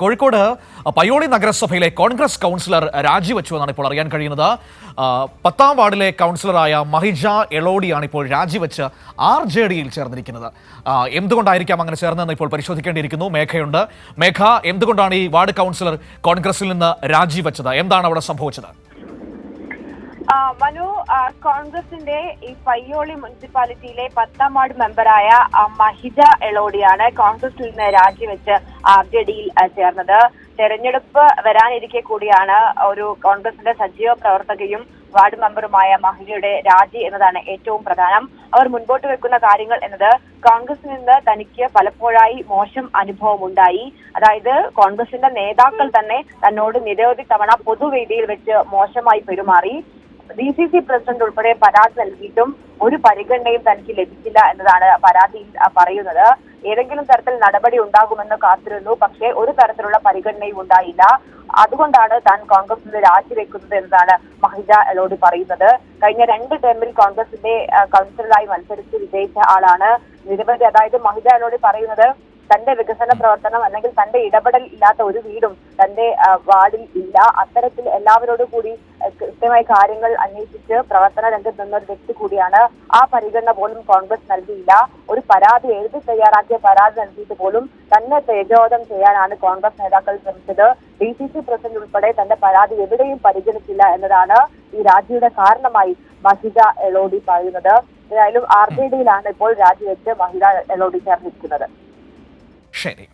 കോഴിക്കോട് പയ്യോളി നഗരസഭയിലെ കോൺഗ്രസ് കൗൺസിലർ രാജിവെച്ചു എന്നാണ് ഇപ്പോൾ അറിയാൻ കഴിയുന്നത്. 10ാം വാർഡിലെ കൗൺസിലറായ മഹിജ എളോഡിയാണ് ഇപ്പോൾ രാജിവെച്ച് RJDയിൽ ചേർന്നിരിക്കുന്നത്. എന്തുകൊണ്ടായിരിക്കാം അങ്ങനെ ചേർന്നതെന്ന് ഇപ്പോൾ പരിശോധിക്കേണ്ടിയിരിക്കുന്നു. മേഘയുണ്ട്. മേഘ, എന്തുകൊണ്ടാണ് ഈ വാർഡ് കൗൺസിലർ കോൺഗ്രസിൽ നിന്ന് രാജിവെച്ചത്? എന്താണ് അവിടെ സംഭവിച്ചത്? മനു, കോൺഗ്രസിന്റെ ഈ പയ്യോളി മുനിസിപ്പാലിറ്റിയിലെ 10ാം വാർഡ് മെമ്പറായ മഹിജ എളോഡിയാണ് കോൺഗ്രസിൽ നിന്ന് രാജിവെച്ച് RJDയിൽ ചേർന്നത്. തെരഞ്ഞെടുപ്പ് വരാനിരിക്കെ കൂടിയാണ് ഒരു കോൺഗ്രസിന്റെ സജീവ പ്രവർത്തകയും വാർഡ് മെമ്പറുമായ മഹിജയുടെ രാജി എന്നതാണ് ഏറ്റവും പ്രധാനം. അവർ മുൻപോട്ട് വെക്കുന്ന കാര്യങ്ങൾ എന്നത് കോൺഗ്രസിൽ നിന്ന് തനിക്ക് പലപ്പോഴായി മോശം അനുഭവം ഉണ്ടായി. അതായത് കോൺഗ്രസിന്റെ നേതാക്കൾ തന്നെ തന്നോട് നിരവധി തവണ പൊതുവേദിയിൽ വെച്ച് മോശമായി പെരുമാറി. DCC പ്രസിഡന്റ് ഉൾപ്പെടെ പരാതി നൽകിയിട്ടും ഒരു പരിഗണനയും തനിക്ക് ലഭിച്ചില്ല എന്നതാണ് പരാതിയിൽ പറയുന്നത്. ഏതെങ്കിലും തരത്തിൽ നടപടി ഉണ്ടാകുമെന്ന് കാത്തിരുന്നു, പക്ഷേ ഒരു തരത്തിലുള്ള പരിഗണനയും ഉണ്ടായില്ല. അതുകൊണ്ടാണ് താൻ കോൺഗ്രസിൽ നിന്ന് രാജിവെക്കുന്നത് എന്നതാണ് മഹിജ എളോഡി പറയുന്നത്. കഴിഞ്ഞ 2 ടേമിൽ കോൺഗ്രസിന്റെ കൗൺസിലറായി മത്സരിച്ച് വിജയിച്ച ആളാണ്. നിരവധി, അതായത് മഹിജ എളോഡി പറയുന്നത് തന്റെ വികസന പ്രവർത്തനം അല്ലെങ്കിൽ തന്റെ ഇടപെടൽ ഇല്ലാത്ത ഒരു വീടും തന്റെ വാർഡിൽ ഇല്ല. അത്തരത്തിൽ എല്ലാവരോടും കൂടി കൃത്യമായി കാര്യങ്ങൾ അന്വേഷിച്ച് പ്രവർത്തന രംഗത്ത് നിന്നൊരു വ്യക്തി കൂടിയാണ്. ആ പരിഗണന പോലും കോൺഗ്രസ് നൽകിയില്ല. ഒരു പരാതി എഴുതി തയ്യാറാക്കിയ പരാതി നൽകിയിട്ട് പോലും തന്നെ തേജോവധം ചെയ്യാനാണ് കോൺഗ്രസ് നേതാക്കൾ ശ്രമിച്ചത്. DCC പ്രസിഡന്റ് ഉൾപ്പെടെ തന്റെ പരാതി എവിടെയും പരിഗണിച്ചില്ല എന്നതാണ് ഈ രാജിയുടെ കാരണമായി മഹിജ എളോഡി പറയുന്നത്. ഏതായാലും RJDയിലാണ് ഇപ്പോൾ രാജിവെച്ച് മഹിജ എളോഡി ചേർന്നിരിക്കുന്നത്. ശരി.